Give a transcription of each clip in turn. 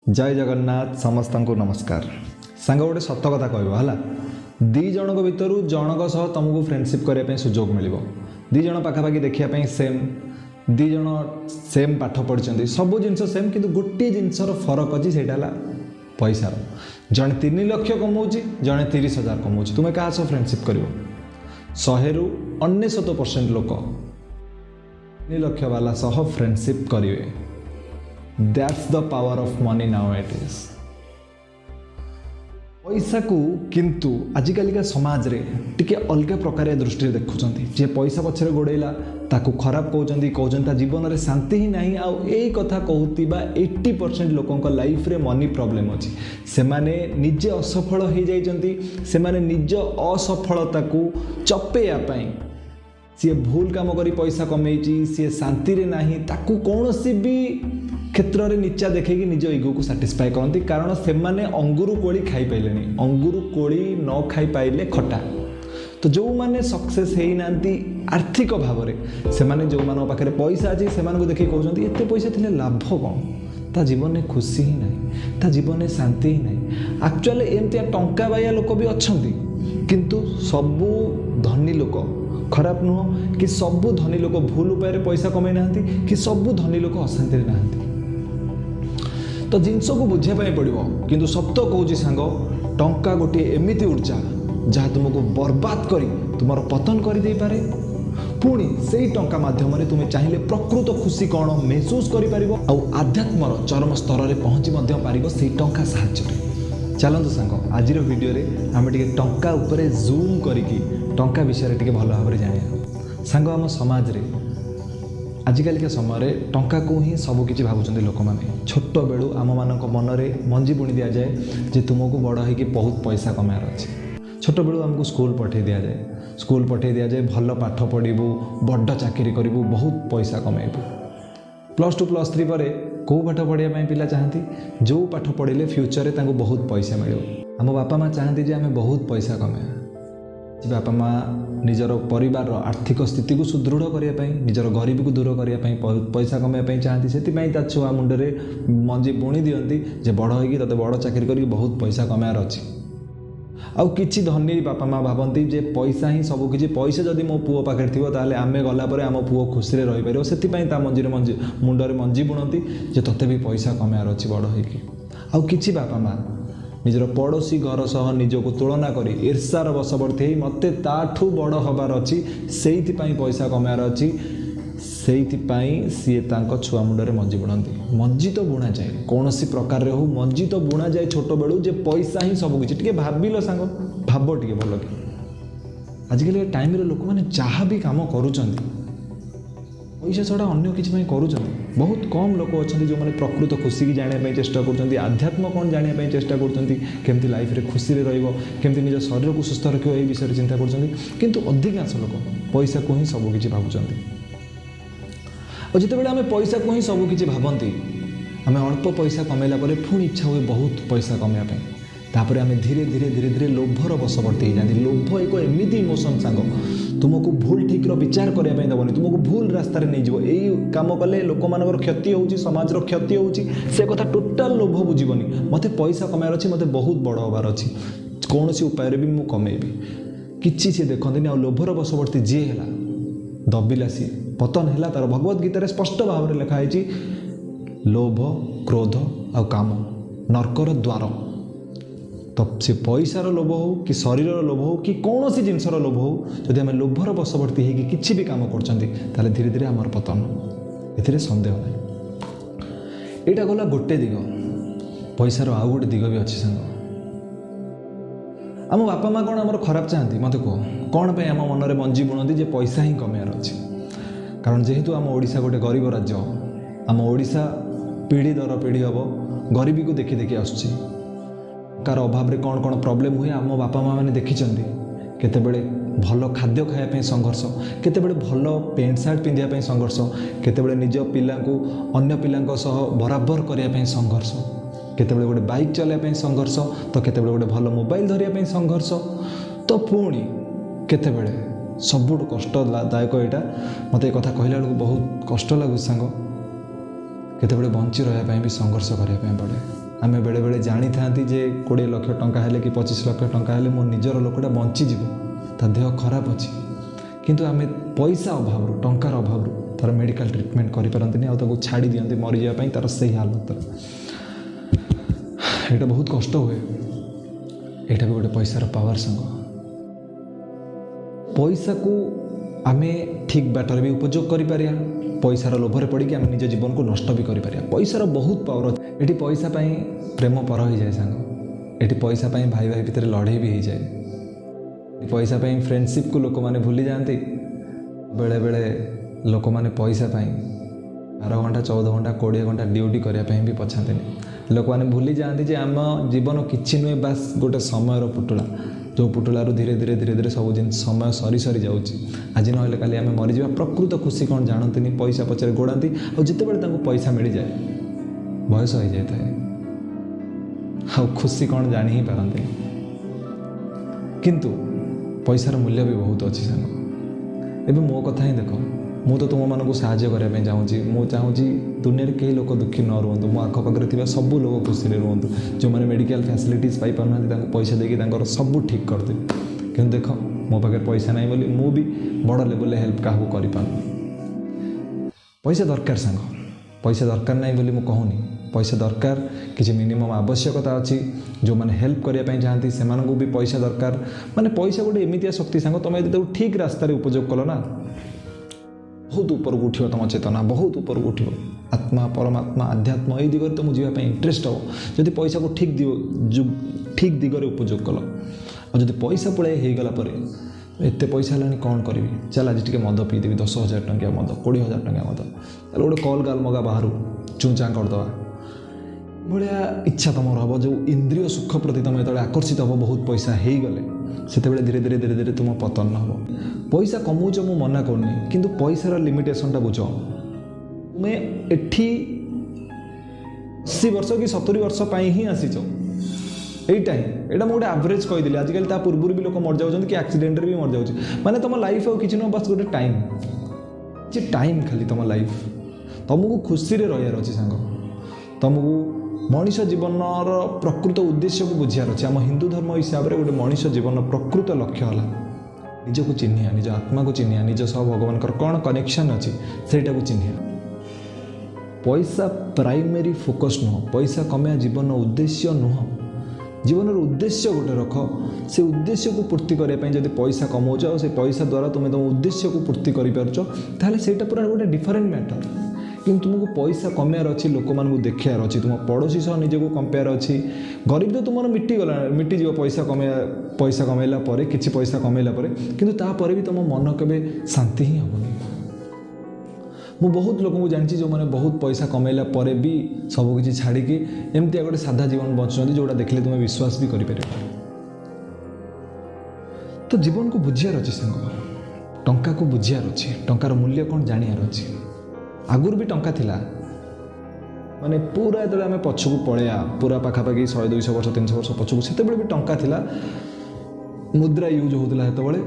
जय जगन्नाथ समस्त को नमस्कार। सांग गोटे सत कथा कहला दी जन भितर जनक सह तुमको फ्रेंडशिप करने सुजोग मिल दी जन पाखापाखि देखापी सेम दी जन सेम पाठ पढ़ी सब जिन सेम कि गोटे जिनसर फरक अच्छी से पैसार जड़े 3 लाख कमाऊँ जड़े 30,000 कमाऊँ तुम्हें क्या सह फ्रेंडशिप कर 100% लोक 3 लाख वाला सह फ्रेंडशिप करेंगे। That's the power of money now it is. पैसा को किंतु आजिकालिका समाज रे टिके अलग प्रकार दृष्टि देखुं जे पैसा पछरे गोड़ेला ताकू खराब कहते जीवन में शांति ही नहीं आउ यही कथा कहूबा 80% लोकों लाइफ रे मनी प्रॉब्लम अच्छी से माने निजे असफल हो जाइछंती से माने निज असफलता को चपेया सी भूल काम करी पैसा कमेची सी शांति रे नहीं ताकू कौनसी भी क्षेत्र में नीचा देखिए निज इगो को साटिस्फाई करती कारण से माने अंगुरु कोली खाई पाइले अंगुरु कोली न खाई पाइले खटा। तो जो माने सक्सेस है नांती आर्थिक भाव में से माने जो मान पाखे पैसा अच्छी से देखिए कहते एत पैसा थे लाभ कौन ता जीवन में खुशी ही नहीं ता जीवन में शांति ही नहीं। एक्चुअली एमती टंका बाया लोक भी अच्छा किंतु सबू धनी लोक खराब नुह कि सबू धनी लोक भूल उपाय पैसा कमाई ना कि सबू धनी लोक अशांति ना। तो जिनस को बुझाई पड़ो किंतु सत कहूँ सांग टंका गोटे एमती ऊर्जा जहाँ तुमको बर्बाद कर तुम पतन कर दे पारे पुणी से टंका माध्यम तुम्हें चाहिए प्रकृत खुशी कौन महसूस कर आध्यात्मर चरम स्तर में पहुँची पार से टंका साहाय्य। चलतु सांग आज वीडियो रे आम टे टंका उपरे जूम करके टंका विषय टे भल भाव जाना सांग आम समाज रे आजिकालिका समय टंका को ही सबकि भावुं लोक मैंने छोट बेलू आम मान मन में मंजी बुणी दि जाए जे तुमको बड़ हो बहुत पैसा कमार अच्छे छोट बेलू आमको स्कूल पठे दि जाए स्कूल पठे दि जाए भल पाठ पढ़ू बड़ चाकरी करूँ बहुत पैसा कमेबू +2 +3 पर कौ पाठ पढ़ाई पिला चाहती जो पाठ पढ़ले फ्यूचर में बहुत पैसा मिले आम बापा माँ चाहती आम बहुत पैसा कमाया बापा माँ निजर परिवार आर्थिक स्थिति को सुदृढ़ करने निजर गरीबी को दूर करने पैसा कमाई चाहती से छुआ मुंडे मंजी बुणी दिखती जे बड़ हो ते बड़ चाकरी कर बहुत पैसा कमार अच्छी आउ किछि धनी बापा माँ भावती जे पैसा ही सब किछि पैसा जदि मो पुओ पाखे थी ताले आमे गलापर आम पुओ खुशी में रहीपर से मंजीरे मुंडे मंजी बुणती जे तोते भी पैसा कमार अच्छी बड़ हो किछि बापा माँ निजर पड़ोशी घर सह निजको तुलना करी ईर्षार वशवर्ती ही मते ताठू बड़ हबार अच्छी से पैसा कमार अच्छी से सी छुआ मुंडे मंजी बुणती मंजी तो बुणा जाए कौन सी प्रकार हो मंजी तो बुणा जाए छोट बेलू जे पैसा ही सब किसी टे भाविल सांग भाव टे भल कि आजिकल टाइम लोक मैंने जहाँ भी कम करुँच पैसा छड़ा अन्य किसी करुँच बहुत कम लोक अच्छा जो मैंने प्रकृत खुशी की जानापी चेष्टा कर आध्यात्म कौन जानापी चेष्टा करमती लाइफ रे खुशी रमती निज शरीर को सुस्थ रखिए यही विषय चिंता कर अधिकांश लोक पैसा को ही सबकि भावुं और जिते आम पैसा को ही सबकि भावती आम अल्प पैसा कमेला पुणी इच्छा हुए बहुत पैसा कमाया तापर आम धीरे धीरे धीरे धीरे लोभर वशवर्ती हो जाती। लोभ एक एमती इमोशन सांग तुमको भूल ठीक विचार करने देवनी तुमको भूल रास्तार नहीं जीव यही काम कले लोक मान क्षति हो समाज क्षति हो कथा टोटाल लोभ बुझीबनी मते पैसा कमार अच्छी मते बहुत बड़ हबार अच्छी कौन सी उपाय भी मुझे कमेबी किसी सी देखते लोभर वशवर्ती जी है दबिला सी पतन है तार भगवत गीतार स्पष्ट भाव में लिखाई लोभ क्रोध आ काम नर्कर द्वार तो सी पैसार लोभ हो कि शरीर लोभ हो कि कौन सी जिनसर लोभ हो जदि आम लोभर वशवर्ती हो किसी भी कम कर धीरे धीरे आमर पतन ए सन्देह ना यहाँ गला गोटे दिग पैसार आउ गोटे दिग भी अच्छी सांग आम बापा माँ कौन आमर खराब चाहती मत कह कौन पे आम मन में मंजी बुणती जे पैसा ही कमार अच्छी कारण जेहेतु आम ओडिशा गोटे गरीब राज्य आम ओडिशा पीढ़ी दर पीढ़ी हम गरीबी को देखी देखी आसुची कार अभाव में कौन कौन प्रोब्लेम हुए आम बापा माँ मैंने देखी केतेबेले भल खाद्य खायापी संघर्ष केतेबेले भल पेंट सार्ट पिंधापी संघर्ष केतेबेले निज पिला अन्य पिला सह बराबर करने संघर्ष केतेबेले गोटे बाइक चलाइपी संघर्ष तो केतेबेले गोटे भल मोबाइल धरिया संघर्ष तो पुणी केतेबेले सबुठ कष्टदायक यहाँ मत एक कथा कहला बेलू बहुत कष्ट लगुच सांग केतेबेले बंची रहा भी संघर्ष करने पड़े आमे बेले बेले जानी था जे 20 लाख टंका हेले कि 25 लाख टंका हेले मो निजर लोकटा बंचीज ता देह खराब अच्छी किंतु आमे पैसा अभाव टंकार अभाव तार मेडिकल ट्रिटमेंट करें आगे छाड़ी दिखते मरी जावाई तार से हालत यहाँ बहुत कष्ट हुए। यहाँ भी गोटे पैसार पावर संग पैसा को आमे ठीक बाटर भी उपयोग कर पैसार लोभर पड़ी आम निज जीवन को नष्ट भी कर पैसार बहुत पावर अच्छे। ये पैसा प्रेम पर हो जाए सांग ये पैसा भाई भाई भितर लड़े भी हो जाए पैसा फ्रेंडशिप को लोक मैंने भूली जाती बेले बेले लोक मैंने पैसा 12 घंटा 14 घंटा 20 घंटा ड्यूटी करने भी पछाते लोक मैंने भूली जाती आम जीवन किसी नुहे बास गोटे समय पुटुला जो पुटुलारू धीरे धीरे धीरे धीरे सब जिन समय सरी सरी जाऊँगी आज ना काली आम मरीजा प्रकृत खुशी कौन जानती पैसा पचर गोड़ाती और जितेबाला पैसा मिल जाए बयस हो जाए आ खुशी कौन जानी ही पारती किंतु पैसार मूल्य भी बहुत अच्छी सांग। एबे मो कथा ही देख मु तो तुम मानक साहाय्य करने चाहूँगी चाहूँगी दुनिया कई लोक दुखी न रुहतु मो आखपाखे सबू लोग खुशी रुहतु जो मैंने मेडिकल फैसिलिटीज पाई पाना पैसा देकी सब ठीक करते कि देख मो पाखे पैसा नहीं बोली मु भी बड़ लेवल हेल्प क्या कर पैसा दरकार सांग पैसा दरकार नहीं बोली मु कहूनी पैसा दरकार किसी मिनिमम आवश्यकता अच्छी जो मैंने हेल्प करने चाहती से भी पैसा दरकार माने पैसा गोटे एमतिया शक्ति सांग तुम यदि ठीक रास्ता उपयोग कल ना बहुत ऊपर को उठो तुम चेतना बहुत ऊपर को उठो आत्मा परमात्मा आध्यात्म यही दिगरे तुम जावाई इंटरेस्ट हो जदि पैसा को ठीक दिगरे उपयोग कल और जब पैसा पड़े हो गला एत पैसा है कौन करी चल आज टे मद पीदेवी 10,000 टंकिया मद 20,000 टंकिया मद चल गोटे कल गाल मगा बाहर चूचा करदे भाया इच्छा तुम हम जो इंद्रिय सुख प्रति तुम जो आकर्षित हम बहुत पैसा हो गले से धीरे धीरे धीरे धीरे तुम पतन हम पैसा कमाच मु मना करनी किंतु पैसार लिमिटेशनटा बुझ तुम्हें एठी 80 वर्ष कि 70 वर्ष ही आसीच यहीटा ही यहाँ मुझे एवरेज कहीदेली आजिकल ता पूर्व भी लोक मर जाऊँ कि एक्सीडेंट भी मर जाऊँ माने तुम लाइफ और किसी ना बस गोटे टाइम खाली तुम लाइफ तुमको खुशी रहार अच्छे सांग तुमको मनीष जीवन प्रकृत उद्देश्य को बुझार अच्छे आम हिंदू धर्म हिसाब से गोटे मनीष जीवन प्रकृत लक्ष्य है निज को चिन्हिया निज आत्मा को चिन्हिया निज सह भगवान कौन कनेक्शन अच्छी सेटा को चिन्हिया पैसा प्राइमरी फोकस नुह पैसा कमाया जीवन उद्देश्य नुह जीवन उद्देश्य गोटे रख से उद्देश्य को पूर्ति करने जब पैसा कमाच और से पैसा द्वारा तुम तुम उद्देश्य को पूर्ति कर पूरा गोटे डिफरेंट मैटर कि तुमको पैसा कमार अच्छी लोक मान देखार अच्छी तुम पड़ोशी सह निजक कंपेयर अच्छी गरीब तो तुम मिट्टी पैसा कमेला कि पैसा कमेला कि भी तुम मन के शांति ही हेनी मु बहुत लोक जानी जो मैंने बहुत पैसा कमेला भी सबकि छाड़ी एमती गोटे साधा जीवन बचुँच जोटा देखले तुम्हें विश्वास भी कर तो जीवन को बुझार अच्छे सांग टंका को बुझार अच्छे टंकार मूल्य कौन जानियार अच्छे आगुर भी टंका थिला माने पूरा जो आम पछक पलैया पूरा पखापाखि 100-200 वर्ष 300 वर्ष पछक से भी टंका थिला मुद्रा यूज होता है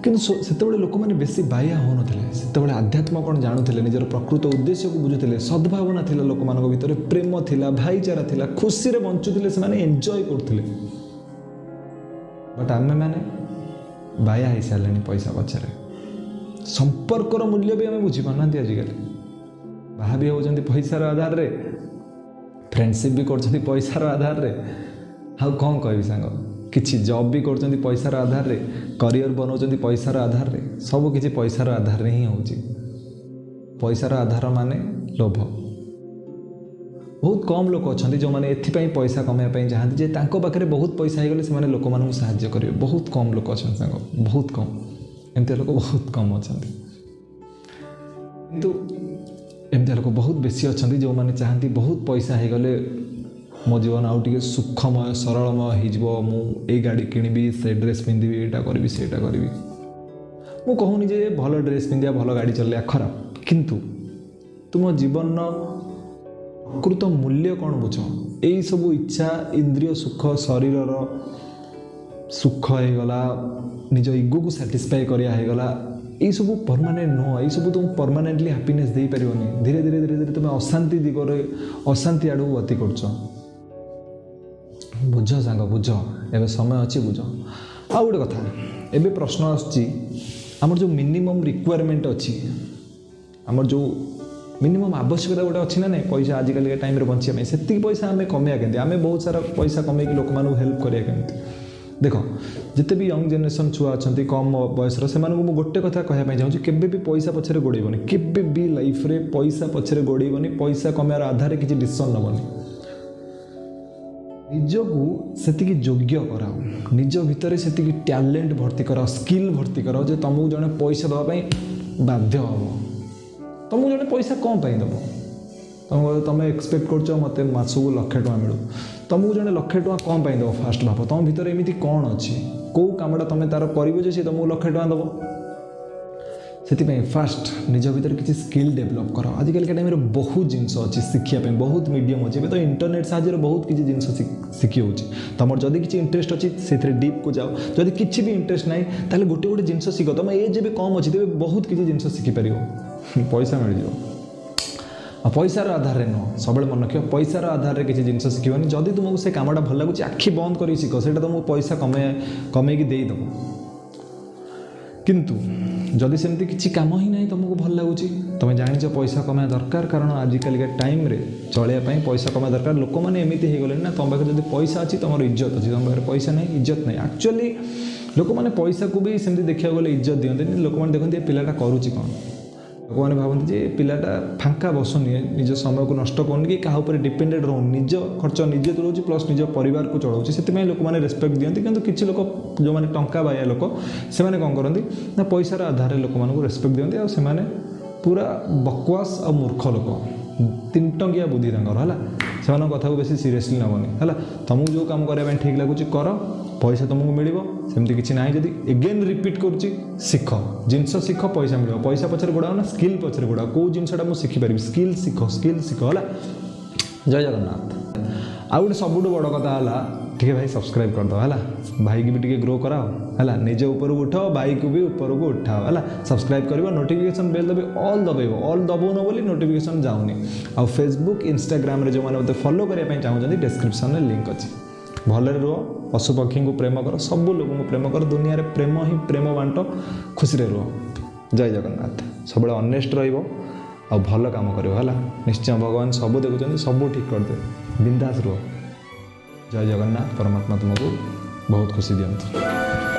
कि से लोक मैंने बेसी बाह्या हो ना आध्यात्म कौन जानूले निजर प्रकृत उद्देश्य को बुझुले सद्भावना थिला लोक मान भर प्रेम थिला भाईचारा थिला खुशी रे बंचुले से एंजॉय करते बट आमे माने बाह्या हो सारे पैसा पछारे संपर्कर मूल्य भी आम बुझीपारना आजिकल बाहा भी होती पैसार आधार रे फ्रेंडशिप भी कर पैसार आधार रे हाँ कौन कह सांग किसी जॉब भी कर पैसार आधार रे करियर बनाऊँ पैसार आधार रे सब किसी पैसार आधार रे ही होची पैसार आधार माने लोभ बहुत कम लोक अच्छा जो मैंने एपाई पैसा कमाई चाहती जे पाखे बहुत पैसा हो गले से लोक मानू साहाय्य करेंगे बहुत कम लोक अच्छा सांग बहुत कम एमती लोक बहुत कम अच्छा किंतु एमती लोक बहुत बेसी अच्छा जो मैंने चाहती बहुत पैसा हो गले मो जीवन आउ टे सुखमय सरलमय हो गाड़ी किणवी से ड्रेस पिंधि यहाँ करी सेटा करी मु कहूनी जे भल ड्रेस पिंधिया भल गाड़ी चलैया खराब किंतु तुम जीवन प्रकृत मूल्य कौन बुझ यही सब इच्छा इंद्रिय सुख शरीर सुख हो गला निज इगो को सैटिस्फाई करागला यही सब परमानेंट नुह यही सब तुम परमानेंटली हैप्पीनेस दे पारिबनी धीरे धीरे धीरे धीरे तुम अशांति दिगरे अशांति आड़ गति कर बुझ सांग बुझ एबे समय अच्छी बुझ। आउ गोटे कथा एबे प्रश्न आसुची आमर जो मिनिमम रिक्वायरमेंट अच्छी आमर जो मिनिमम आवश्यकता गोटे अच्छी ना नहीं पैसा आजिकल टाइम रे बंचिया से पैसा आम कमेया केमती आम बहुत सारा पैसा कमे लोक मानू हेल्प करिया केमती। देख जिते भी यंग जेनेरेशन छुआ अच्छा कम बयसर से गोटे कथा कहना चाहूँगी केबे भी पैसा पछरे गोड़ेबनी केबे भी लाइफ रे पैसा पछरे गोड़ेबनी पैसा कमार आधार किसी डिसीजन नबनी निजकू सेतिकी योग्य कराओ निज भितर सेतिकी टैलेंट भर्ती कराओ स्किल भर्ती कराओ जे तुमको जड़े पैसा देवाई बाध्य हम तुमको जड़े पैसा कौन पाई दब तुम एक्सपेक्ट कर मत मासक लक्षे टଙ୍କା मिलू तुमको जड़े लक्षे टଙ୍କା कौन पाई दब फास्ट भाव तुम भितर एमती कौन अच्छी कौ कामटा तुम तार कर सी तुमको लक्षे टଙ୍କା दब से फास्ट निज भर किसी स्किल डेभलप कर आजिकल के टाइम में बहुत जिनस अच्छी शिखापी बहुत मीडियम अच्छे तो इंटरनेट साहाय्य बहुत किसी जिन शिखी हो तुम जदि किसी इंटरेस्ट अच्छी से डीप को जाओ जदि किसी भी इंटरेस्ट ना ताले गोटे गोटे जिन शिख तुम एज भी कम अच्छी तेज बहुत किसी जिन शिखिपार पैसा मिल जाओ पैसार आधार में नुह सब मन रख पैसार आधार में किसी जिन शिखनी जदि तुमको से कामटा भल लगुच आखि बंद कर शिख से तुमको पैसा कमेकी देदेव किंतु जदि सेमती किसी कम ही ना तुमको भल लगुच तुम जान पैसा कमाया दरकार कारण आजिकल टाइम रे चलने पैसा कमाया दरकार लोक मैंने एमती हो गले ना तुम पाखे जब पैसा अच्छी तुम इज्जत अच्छी तुम पाखे पैसा नहीं इज्जत नहीं एक्चुअली लोक मैंने पैसा को भी सेमती देखा गले इज्जत दिखते लोक मैंने देखते पिलाटा करुच्ची कौन लोक मैंने भावती जे पिलाटा फांका बसुनी निज समय को नष्ट कर कि क्या डिपेंडेड रोन निज खर्च निजे तुलाऊँ प्लस निज परिवार को चलाऊँ से लोक मैंने रेस्पेक्ट दिखती कि किसी लोक जो मैंने टंका बाया लोक से कौन करती ना पैसार आधार लोक मानक रेस्पेक्ट दिखती और से पूरा बकवास और मूर्ख लोक 3 टंकिया बुद्धि है से कथा को बेसी सीरियसली नबनी है तुमको जो काम करने ठीक लगुच कर पैसा तुमको मिल सेमती किसी ना जब एगेन रिपीट करुच्ची शिख जिनस शिख पैसा मिल पैसा पचर गोड़ाओ ना स्किल पचर गोड़ाओ कौ जिनसा मुझे शिखिपारि स्किल शिख है। जय जगन्नाथ। आउ गोटे सबुठ बड़ कथा है भाई सब्सक्राइब करदो है भाई की भी टे ग्रो कराओ है निजे ऊपर को उठाओ भाई को भी ऊपर को उठाओ है सब्सक्राइब कर नोटिफिकेशन बेल दबे ऑल दबौन बोली नोटिफिकेशन जाऊनी आ फेसबुक इंस्टाग्राम जो मैंने मत फॉलो करने चाहते डिस्क्रिप्शन में लिंक अच्छी भलरे रुह पशु पक्षी को प्रेम कर सब लोग को प्रेम कर दुनिया रे प्रेम ही प्रेम बांट खुशी रुह। जय जगन्नाथ। सब ऑनेस्ट रहा भल काम कर निश्चय भगवान सब देखुं सब ठीक करदे बिंदास रुह। जय जगन्नाथ। परमात्मा तुमको बहुत खुशी दियंतु।